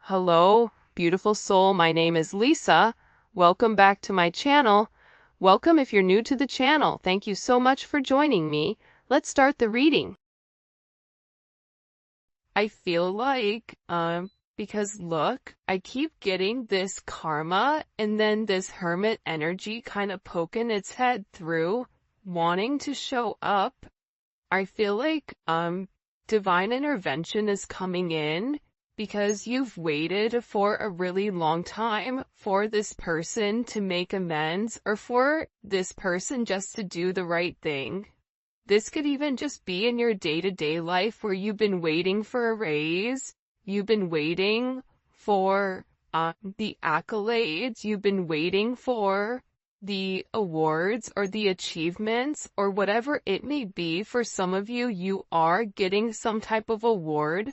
Hello, beautiful soul. My name is Lisa. Welcome back to my channel. Welcome if you're new to the channel. Thank you so much for joining me. Let's start the reading. I feel like, because look, I keep getting this karma and then this hermit energy kind of poking its head through, wanting to show up. I feel like, divine intervention is coming in because you've waited for a really long time for this person to make amends or for this person just to do the right thing. This could even just be in your day-to-day life where you've been waiting for a raise, you've been waiting for the accolades, you've been waiting for the awards or the achievements or whatever it may be. For some of you, you are getting some type of award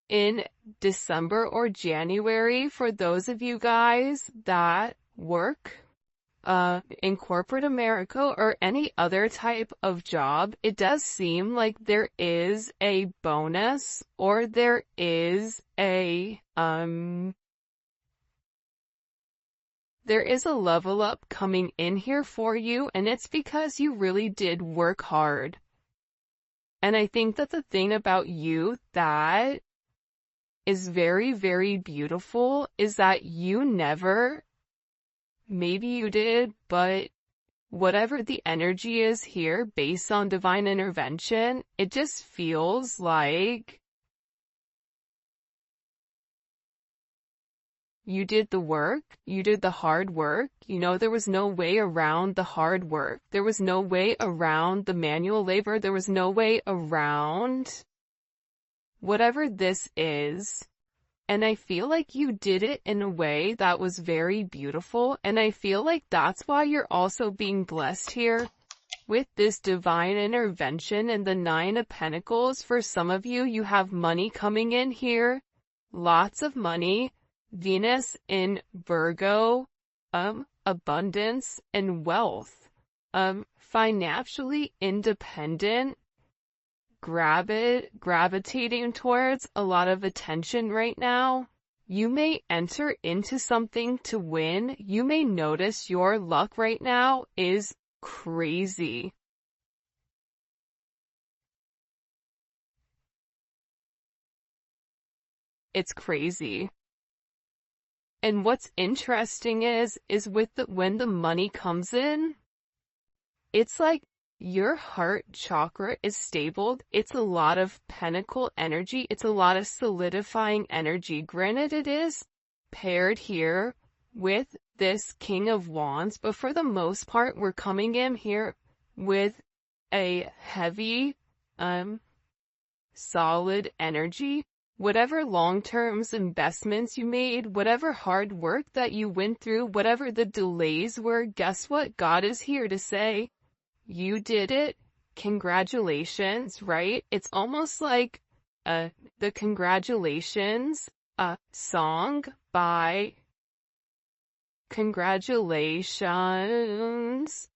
in December or January. For those of you guys that work in corporate America or any other type of job, it does seem like there is a bonus or there is a level up coming in here for you, and it's because you really did work hard. And I think that the thing about you that is very, very beautiful is that you never, maybe you did, but whatever the energy is here based on divine intervention, it just feels like you did the work, you did the hard work. You know, there was no way around the hard work. There was no way around the manual labor. There was no way around whatever this is. And I feel like you did it in a way that was very beautiful. And I feel like that's why you're also being blessed here with this divine intervention and the Nine of Pentacles. For some of you, you have money coming in here. Lots of money. Venus in Virgo, abundance and wealth, financially independent, gravitating towards a lot of attention right now. You may enter into something to win. You may notice your luck right now is crazy. It's crazy. And what's interesting is with when the money comes in, it's like your heart chakra is stable. It's a lot of pentacle energy. It's a lot of solidifying energy. Granted, it is paired here with this King of Wands, but for the most part, we're coming in here with a heavy, solid energy. Whatever long-term investments you made, whatever hard work that you went through, whatever the delays were, guess what? God is here to say, you did it. Congratulations, right? It's almost like the congratulations song by Congratulations.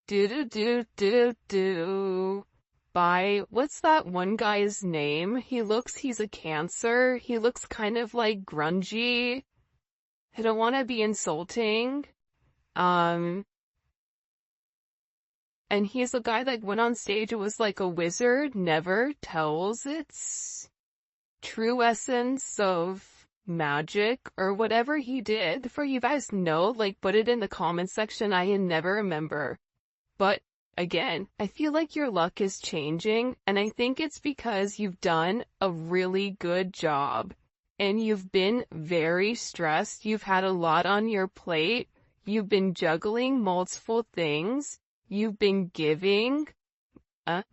Do by, what's that one guy's name? He's a Cancer. He looks kind of like grungy. I don't want to be insulting. And he's a guy that went on stage. It was like a wizard never tells its true essence of magic or whatever he did. For you guys know, like, put it in the comment section. I never remember. But again, I feel like your luck is changing, and I think it's because you've done a really good job, and you've been very stressed. You've had a lot on your plate. You've been juggling multiple things. You've been giving.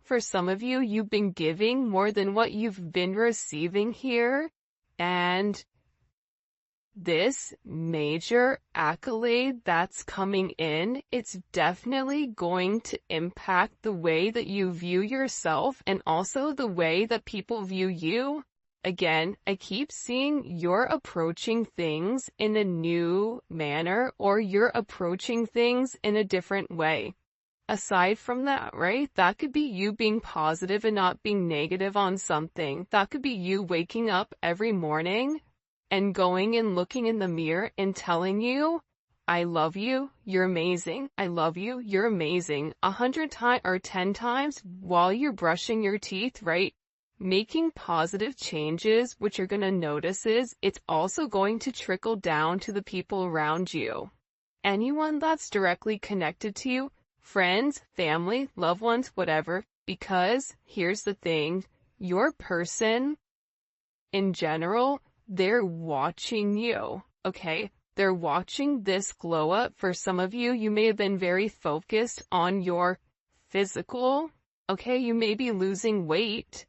For some of you, you've been giving more than what you've been receiving here, and this major accolade that's coming in, it's definitely going to impact the way that you view yourself and also the way that people view you. Again, I keep seeing you're approaching things in a new manner or you're approaching things in a different way. aside from that, right? That could be you being positive and not being negative on something. That could be you waking up every morning and going and looking in the mirror and telling you, I love you, you're amazing, I love you, you're amazing, 100 times or 10 times while you're brushing your teeth, right? Making positive changes, what you're going to notice is it's also going to trickle down to the people around you. Anyone that's directly connected to you, friends, family, loved ones, whatever, because here's the thing, your person in general, they're watching you, okay? They're watching this glow up. For some of you, you may have been very focused on your physical, okay? You may be losing weight.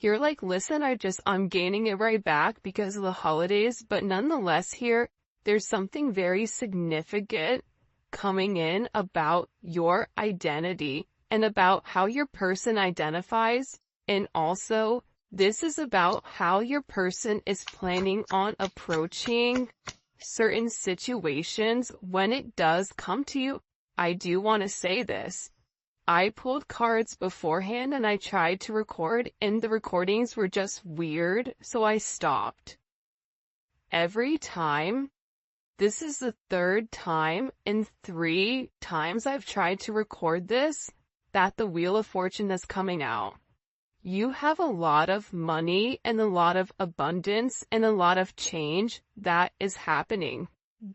You're like, listen, I'm gaining it right back because of the holidays, but nonetheless here, there's something very significant coming in about your identity and about how your person identifies, and also this is about how your person is planning on approaching certain situations when it does come to you. I do want to say this. I pulled cards beforehand and I tried to record, and the recordings were just weird, so I stopped. Every time, this is the third time in 3 times I've tried to record this, that the Wheel of Fortune is coming out. You have a lot of money and a lot of abundance and a lot of change that is happening.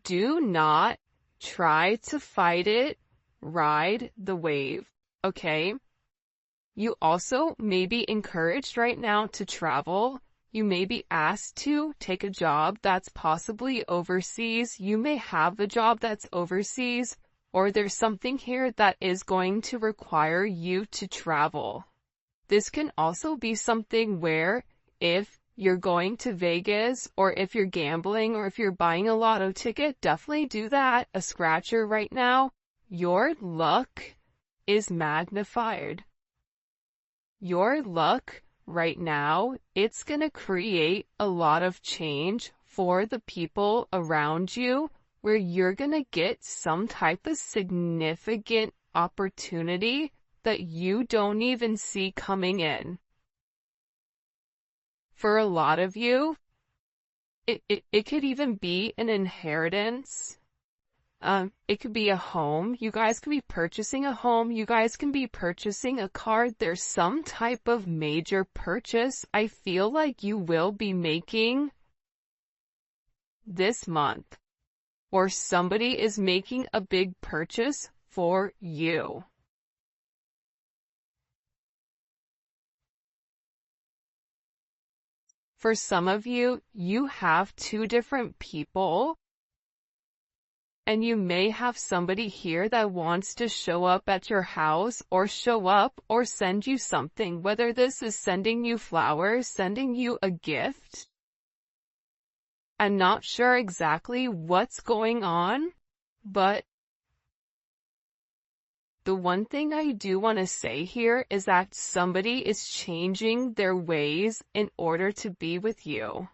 Do not try to fight it, ride the wave, okay? You also may be encouraged right now to travel. You may be asked to take a job that's possibly overseas. You may have a job that's overseas, or there's something here that is going to require you to travel. This can also be something where if you're going to Vegas, or if you're gambling, or if you're buying a lotto ticket, definitely do that. A scratcher right now. Your luck is magnified. Your luck right now, it's gonna create a lot of change for the people around you, where you're gonna get some type of significant opportunity that you don't even see coming in. For a lot of you, it could even be an inheritance. It could be a home. You guys could be purchasing a home. You guys can be purchasing a car. There's some type of major purchase I feel like you will be making this month, or somebody is making a big purchase for you. For some of you, you have 2 different people, and you may have somebody here that wants to show up at your house, or show up or send you something, whether this is sending you flowers, sending you a gift. I'm not sure exactly what's going on, but the one thing I do want to say here is that somebody is changing their ways in order to be with you.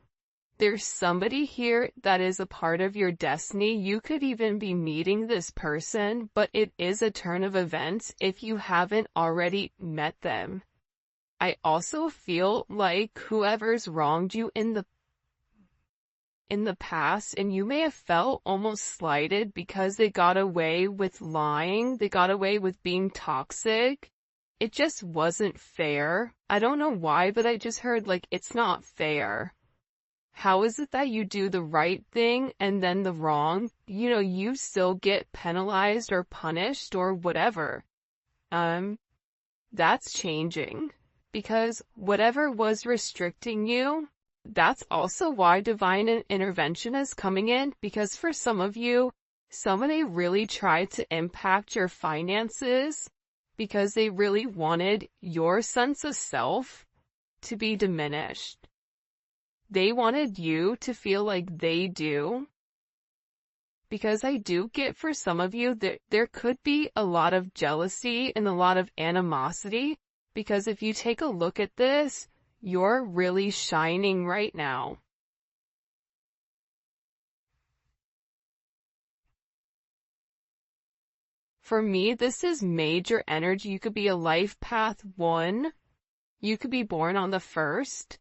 There's somebody here that is a part of your destiny. You could even be meeting this person, but it is a turn of events if you haven't already met them. I also feel like whoever's wronged you in the past, and you may have felt almost slighted because they got away with lying, they got away with being toxic. It just wasn't fair. I don't know why, but I just heard like, it's not fair. How is it that you do the right thing and then the wrong, you still get penalized or punished or whatever? That's changing, because whatever was restricting you, that's also why divine intervention is coming in, because for some of you, somebody really tried to impact your finances because they really wanted your sense of self to be diminished. They wanted you to feel like they do. Because I do get for some of you that there could be a lot of jealousy and a lot of animosity, because if you take a look at this, you're really shining right now. For me, this is major energy. You could be a life path 1. You could be born on the 1st.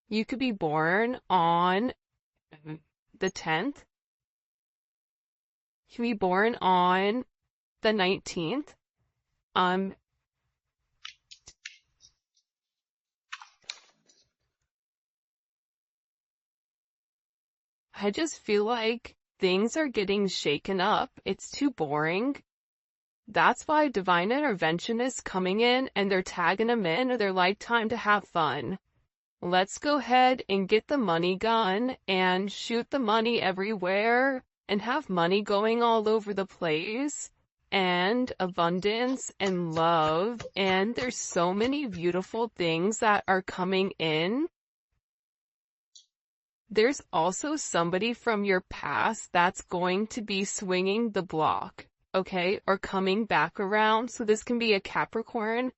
You could be born on the 10th. You could be born on the 19th. I just feel like things are getting shaken up. It's too boring. That's why divine intervention is coming in and they're tagging them in. They're like, time to have fun. Let's go ahead and get the money gun and shoot the money everywhere and have money going all over the place and abundance and love. And there's so many beautiful things that are coming in. There's also somebody from your past that's going to be swinging the block, okay, or coming back around. So this can be a Capricorn,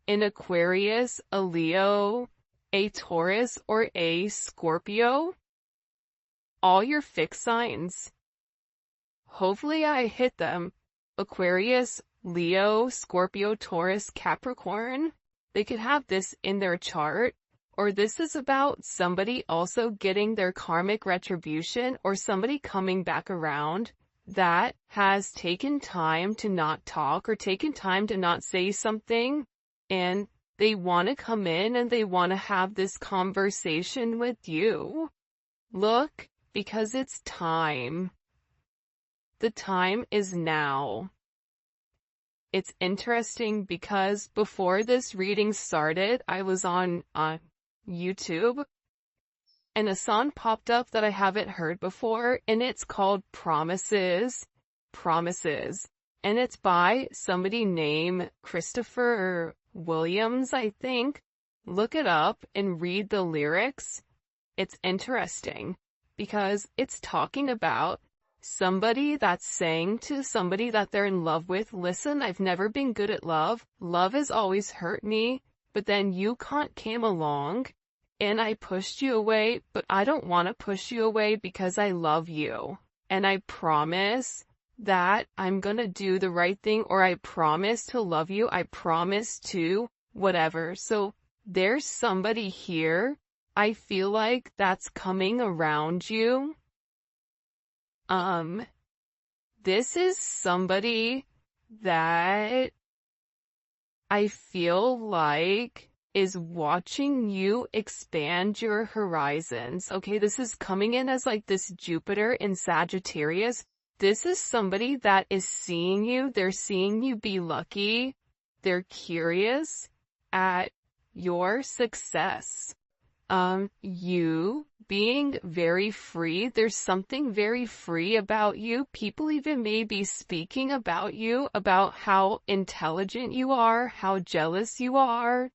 an Aquarius, a Leo, a Taurus, or a Scorpio. All your fixed signs. Hopefully I hit them. Aquarius, Leo, Scorpio, Taurus, Capricorn. They could have this in their chart. Or this is about somebody also getting their karmic retribution or somebody coming back around that has taken time to not talk or taken time to not say something, and they want to come in and they want to have this conversation with you. Look, because it's time. The time is now. It's interesting because before this reading started, I was on YouTube, and a song popped up that I haven't heard before, and it's called Promises, and it's by somebody named Christopher Williams, I think. Look it up and read the lyrics. It's interesting because it's talking about somebody that's saying to somebody that they're in love with, listen, I've never been good at love. Love has always hurt me, but then you came along and I pushed you away, but I don't want to push you away because I love you. And I promise that I'm gonna do the right thing, or I promise to love you. I promise to whatever. So there's somebody here, I feel like, that's coming around you. This is somebody that I feel like is watching you expand your horizons. Okay, this is coming in as like this Jupiter in Sagittarius. This is somebody that is seeing you. They're seeing you be lucky. They're curious at your success. You being very free. There's something very free about you. People even may be speaking about you, about how intelligent you are, how jealous you are.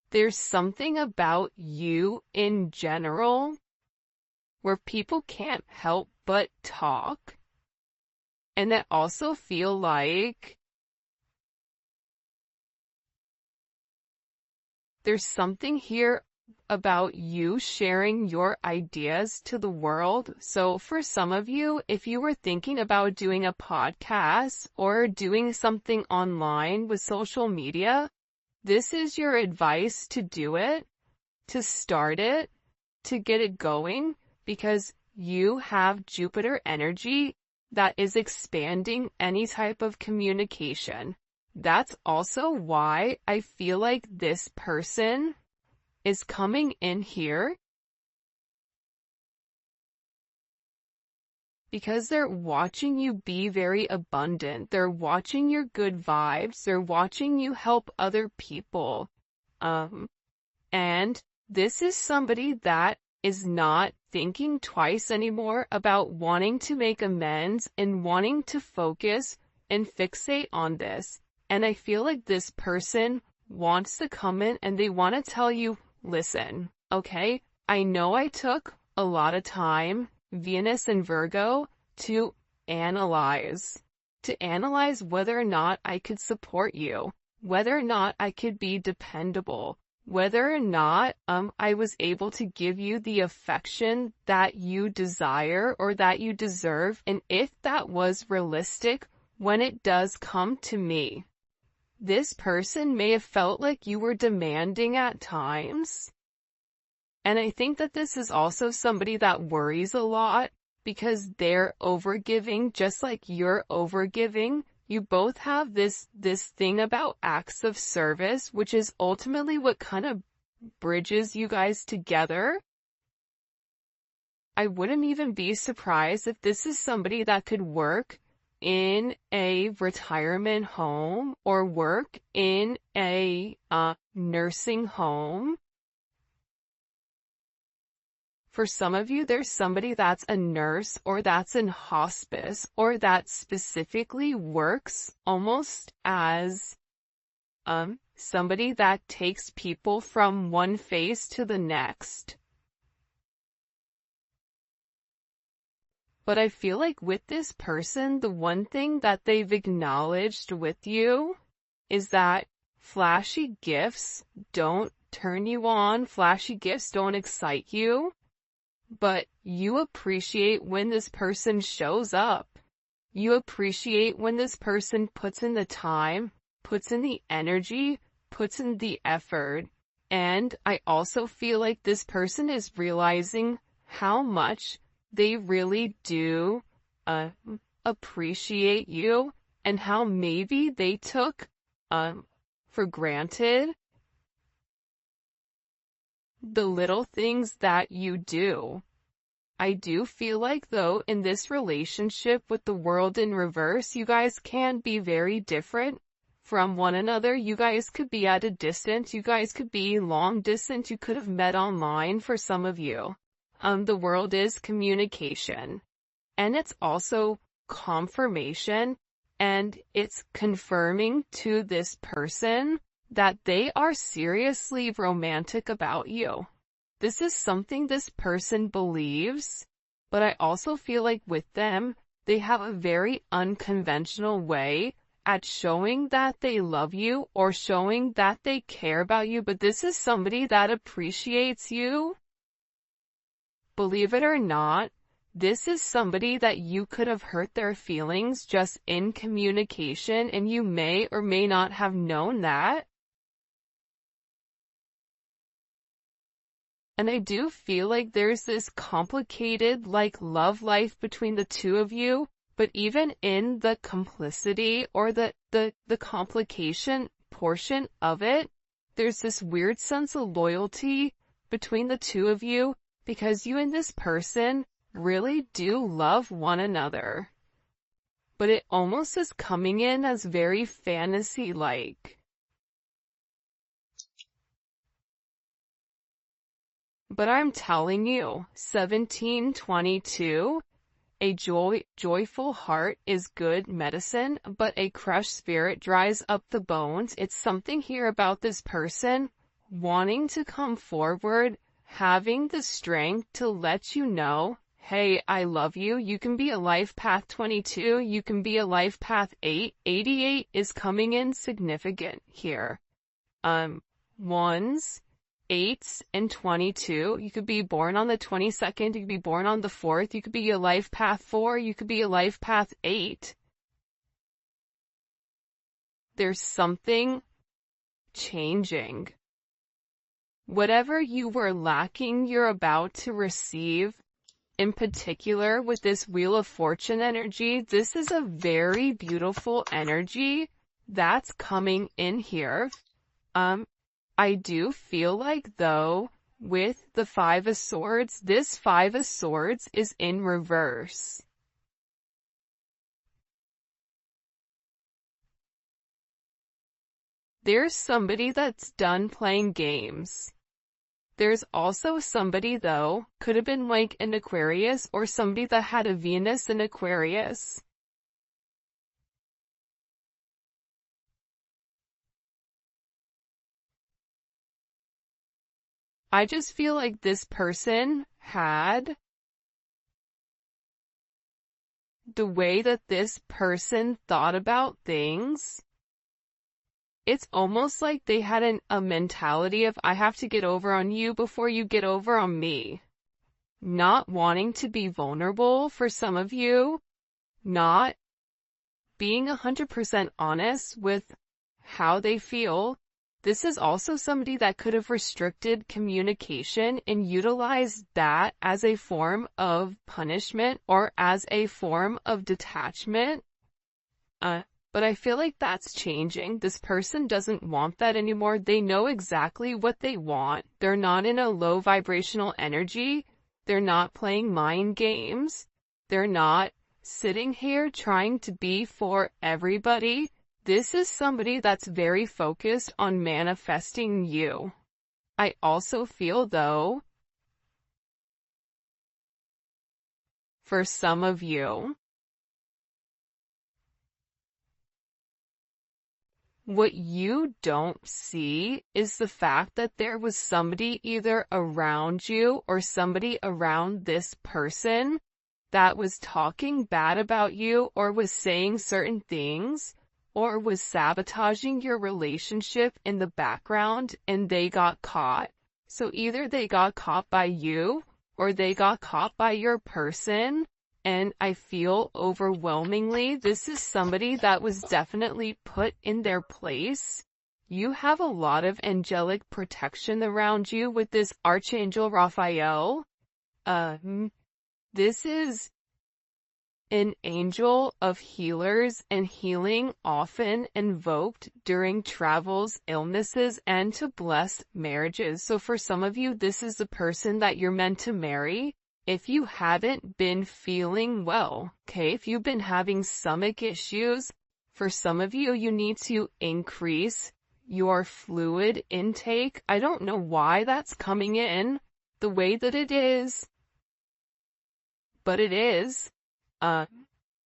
There's something about you in general where people can't help but talk. And I also feel like there's something here about you sharing your ideas to the world. So for some of you, if you were thinking about doing a podcast or doing something online with social media, this is your advice to do it, to start it, to get it going, because you have Jupiter energy that is expanding any type of communication. That's also why I feel like this person is coming in here, because they're watching you be very abundant. They're watching your good vibes. They're watching you help other people. And this is somebody that is not thinking twice anymore about wanting to make amends and wanting to focus and fixate on this. And I feel like this person wants to come in and they want to tell you, listen, okay, I know I took a lot of time, Venus and Virgo, to analyze whether or not I could support you, whether or not I could be dependable, whether or not I was able to give you the affection that you desire or that you deserve, and if that was realistic, when it does come to me, this person may have felt like you were demanding at times. And I think that this is also somebody that worries a lot because they're overgiving just like you're overgiving. You both have this thing about acts of service, which is ultimately what kind of bridges you guys together. I wouldn't even be surprised if this is somebody that could work in a retirement home or work in a nursing home. For some of you, there's somebody that's a nurse or that's in hospice or that specifically works almost as somebody that takes people from one phase to the next. But I feel like with this person, the one thing that they've acknowledged with you is that flashy gifts don't turn you on, flashy gifts don't excite you, but you appreciate when this person shows up. You appreciate when this person puts in the time, puts in the energy, puts in the effort. And I also feel like this person is realizing how much they really do appreciate you and how maybe they took for granted the little things that you do. I do feel like, though, in this relationship with the world in reverse, you guys can be very different from one another. You guys could be at a distance. You guys could be long distance. You could have met online for some of you. The world is communication, and it's also confirmation, and it's confirming to this person that they are seriously romantic about you. This is something this person believes, but I also feel like with them, they have a very unconventional way at showing that they love you or showing that they care about you, but this is somebody that appreciates you. Believe it or not, this is somebody that you could have hurt their feelings just in communication, and you may or may not have known that. And I do feel like there's this complicated, love life between the two of you, but even in the complicity or the complication portion of it, there's this weird sense of loyalty between the two of you, because you and this person really do love one another. But it almost is coming in as very fantasy-like. But I'm telling you, 1722, a joyful heart is good medicine, but a crushed spirit dries up the bones. It's something here about this person wanting to come forward, having the strength to let you know, hey, I love you. You can be a life path 22. You can be a life path 8. 88 is coming in significant here. Ones, 8s, and 22. You could be born on the 22nd. You could be born on the 4th. You could be a life path 4. You could be a life path 8. There's something changing. Whatever you were lacking, you're about to receive. In particular, with this Wheel of Fortune energy, this is a very beautiful energy that's coming in here. I do feel like, though, with the Five of Swords, this Five of Swords is in reverse. There's somebody that's done playing games. There's also somebody, though, could have been like an Aquarius or somebody that had a Venus in Aquarius. I just feel like this person had the way that this person thought about things. It's almost like they had a mentality of, I have to get over on you before you get over on me. Not wanting to be vulnerable for some of you. Not being 100% honest with how they feel. This is also somebody that could have restricted communication and utilized that as a form of punishment or as a form of detachment. But I feel like that's changing. This person doesn't want that anymore. They know exactly what they want. They're not in a low vibrational energy. They're not playing mind games. They're not sitting here trying to be for everybody. This is somebody that's very focused on manifesting you. I also feel, though, for some of you, what you don't see is the fact that there was somebody either around you or somebody around this person that was talking bad about you or was saying certain things or was sabotaging your relationship in the background, and they got caught. So either they got caught by you or they got caught by your person. And I feel overwhelmingly this is somebody that was definitely put in their place. You have a lot of angelic protection around you with this Archangel Raphael. This is an angel of healers, and healing often invoked during travels, illnesses, and to bless marriages. So for some of you, this is the person that you're meant to marry. If you haven't been feeling well, okay, if you've been having stomach issues, for some of you, you need to increase your fluid intake. I don't know why that's coming in the way that it is, but it is.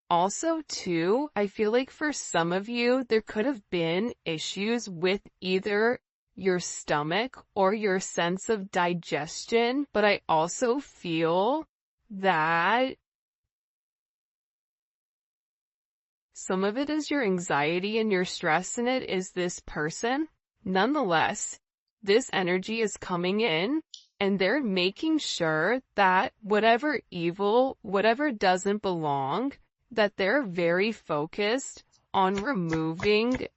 Also too, I feel like for some of you, there could have been issues with either your stomach or your sense of digestion, but I also feel that some of it is your anxiety and your stress, and it is this person. Nonetheless, this energy is coming in, and they're making sure that whatever evil, whatever doesn't belong, that they're very focused on removing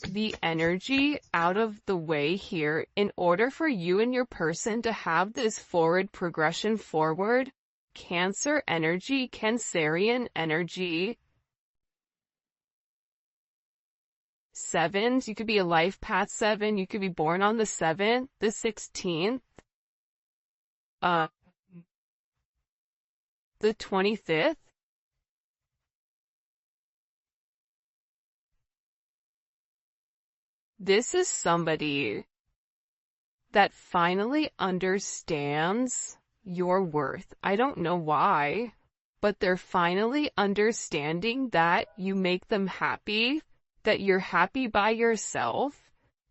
the energy out of the way here in order for you and your person to have this forward progression forward. Cancer energy, Cancerian energy. Sevens, you could be a life path 7, you could be born on the 7th, the 16th, the 25th. This is somebody that finally understands your worth. I don't know why, but they're finally understanding that you make them happy, that you're happy by yourself.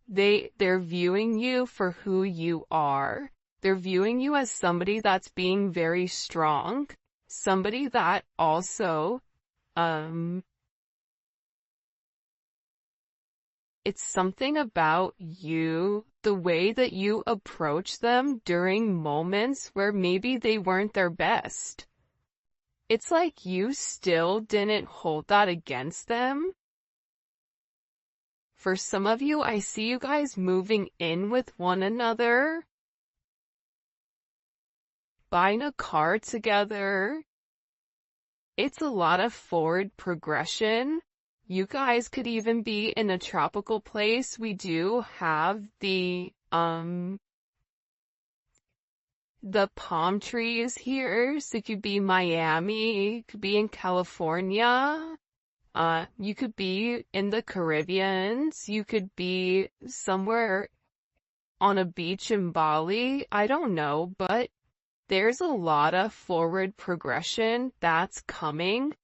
They're viewing you for who you are. They're viewing you as somebody that's being very strong, somebody that also, it's something about you, the way that you approach them during moments where maybe they weren't their best. It's like you still didn't hold that against them. For some of you, I see you guys moving in with one another, buying a car together. It's a lot of forward progression. You guys could even be in a tropical place. We do have the palm trees here. So it could be Miami, it could be in California. You could be in the Caribbean. You could be somewhere on a beach in Bali. I don't know, but there's a lot of forward progression that's coming.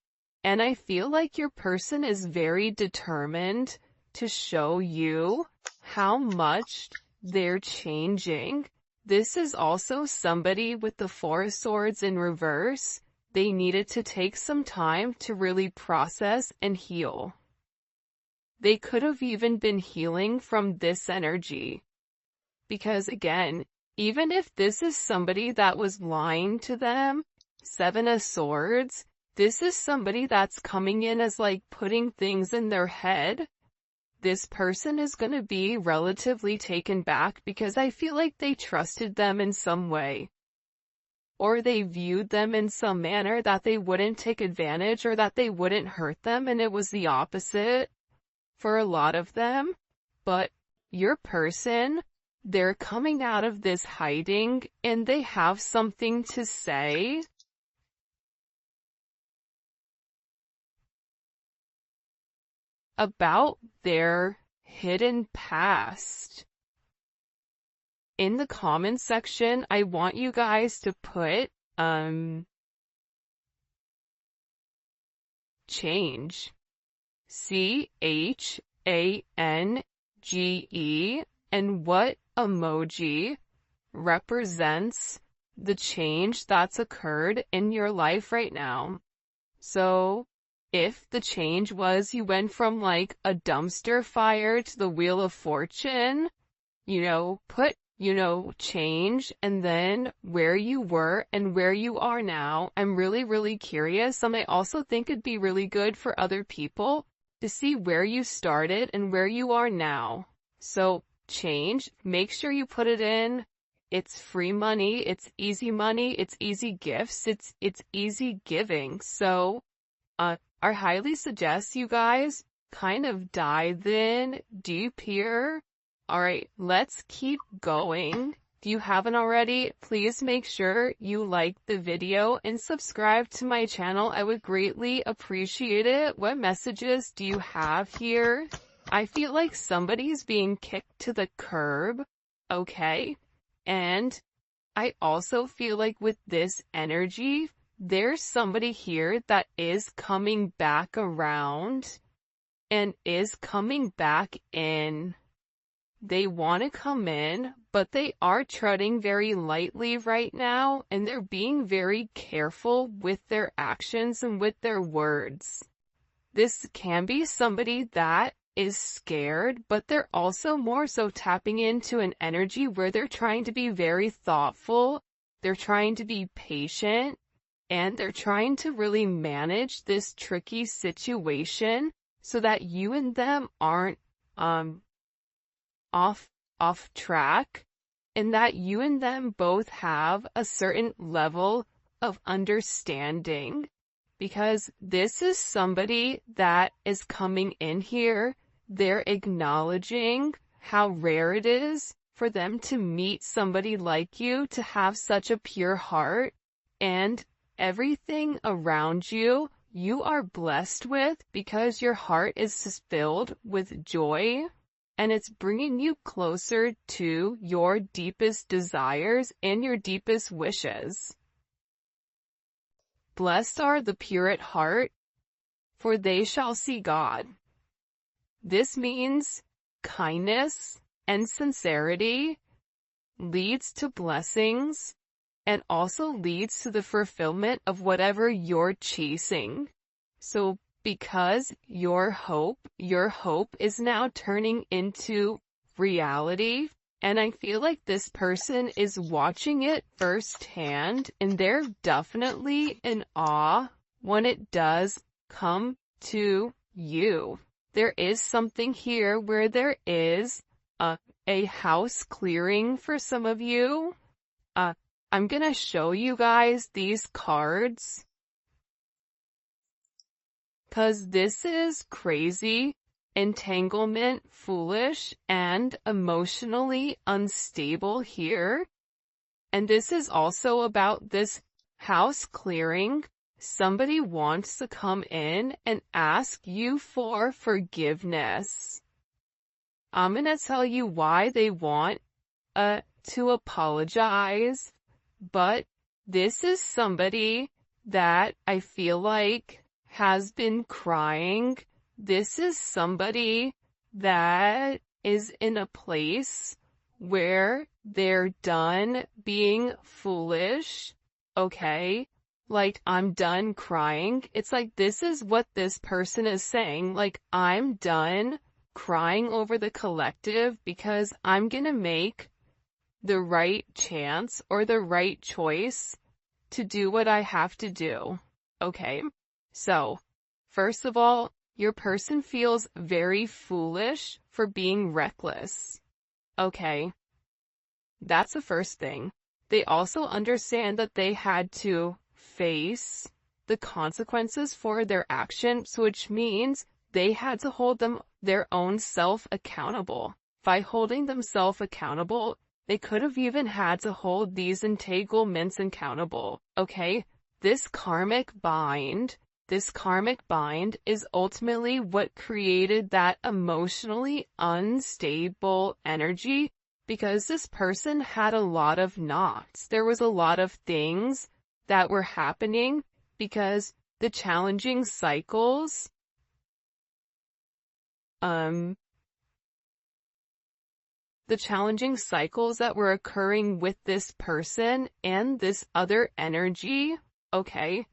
And I feel like your person is very determined to show you how much they're changing. This is also somebody with the 4 of Swords in reverse. They needed to take some time to really process and heal. They could have even been healing from this energy. Because again, even if this is somebody that was lying to them, 7 of Swords, This is somebody that's coming in as like putting things in their head. This person is going to be relatively taken back because I feel like they trusted them in some way. Or they viewed them in some manner that they wouldn't take advantage or that they wouldn't hurt them, and it was the opposite for a lot of them. But your person, they're coming out of this hiding and they have something to say. About their hidden past. In the comments section, I want you guys to put, change. CHANGE, and what emoji represents the change that's occurred in your life right now. So, if the change was you went from like a dumpster fire to the Wheel of Fortune, put, change and then where you were and where you are now. I'm really, really curious. And I also think it'd be really good for other people to see where you started and where you are now. So change, make sure you put it in. It's free money, it's easy gifts, it's easy giving. So, I highly suggest you guys kind of dive in deep here. Alright, let's keep going. If you haven't already, please make sure you like the video and subscribe to my channel. I would greatly appreciate it. What messages do you have here? I feel like somebody's being kicked to the curb, okay? And I also feel like with this energy, there's somebody here that is coming back around and is coming back in. They want to come in, but they are treading very lightly right now, and they're being very careful with their actions and with their words. This can be somebody that is scared, but they're also more so tapping into an energy where they're trying to be very thoughtful, they're trying to be patient, and they're trying to really manage this tricky situation so that you and them aren't off track, and that you and them both have a certain level of understanding. Because this is somebody that is coming in here, they're acknowledging how rare it is for them to meet somebody like you, to have such a pure heart, and everything around you, you are blessed with because your heart is filled with joy, and it's bringing you closer to your deepest desires and your deepest wishes. Blessed are the pure at heart, for they shall see God. This means kindness and sincerity leads to blessings and also leads to the fulfillment of whatever you're chasing. So because your hope is now turning into reality, and I feel like this person is watching it firsthand, and they're definitely in awe when it does come to you. There is something here where there is a house clearing for some of you. I'm gonna show you guys these cards, 'cause this is crazy, entanglement, foolish, and emotionally unstable here. And this is also about this house clearing. Somebody wants to come in and ask you for forgiveness. I'm gonna tell you why they want to apologize, but this is somebody that I feel like has been crying. This is somebody that is in a place where they're done being foolish, okay? Like, I'm done crying. It's like, this is what this person is saying. Like, I'm done crying over the collective because I'm gonna make the right chance or the right choice to do what I have to do, okay? So, first of all, your person feels very foolish for being reckless. Okay, that's the first thing. They also understand that they had to face the consequences for their actions, which means they had to hold their own self accountable. By holding themselves accountable, they could have even had to hold these entanglements accountable. Okay? This karmic bind is ultimately what created that emotionally unstable energy, because this person had a lot of knots. There was a lot of things that were happening because the challenging cycles, the challenging cycles that were occurring with this person and this other energy, okay,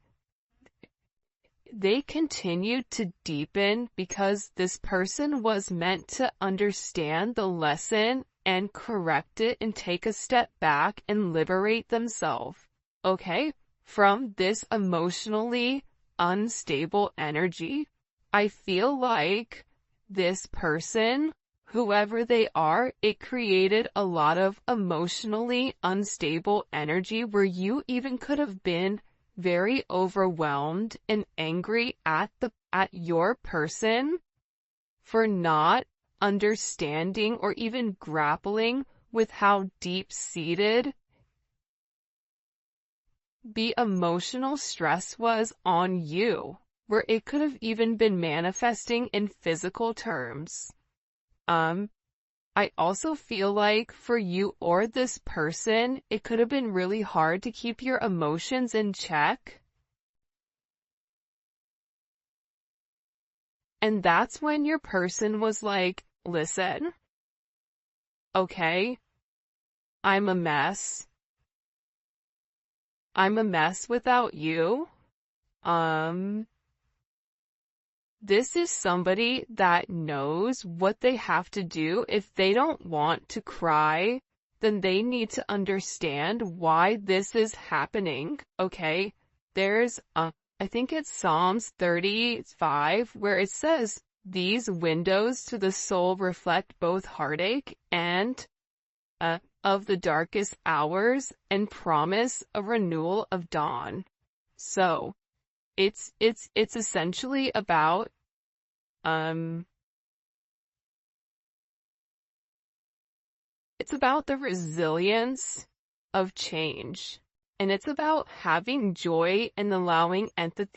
they continued to deepen because this person was meant to understand the lesson and correct it and take a step back and liberate themselves, okay, from this emotionally unstable energy. I feel like this person, whoever they are, it created a lot of emotionally unstable energy where you even could have been very overwhelmed and angry at your person for not understanding or even grappling with how deep-seated the emotional stress was on you, where it could have even been manifesting in physical terms. I also feel like for you or this person, it could have been really hard to keep your emotions in check. And that's when your person was like, listen, okay, I'm a mess. I'm a mess without you. This is somebody that knows what they have to do. If they don't want to cry, then they need to understand why this is happening, okay? There's, I think it's Psalms 35, where it says, these windows to the soul reflect both heartache and, of the darkest hours and promise a renewal of dawn. So, it's essentially about, it's about the resilience of change, and it's about having joy and allowing empathy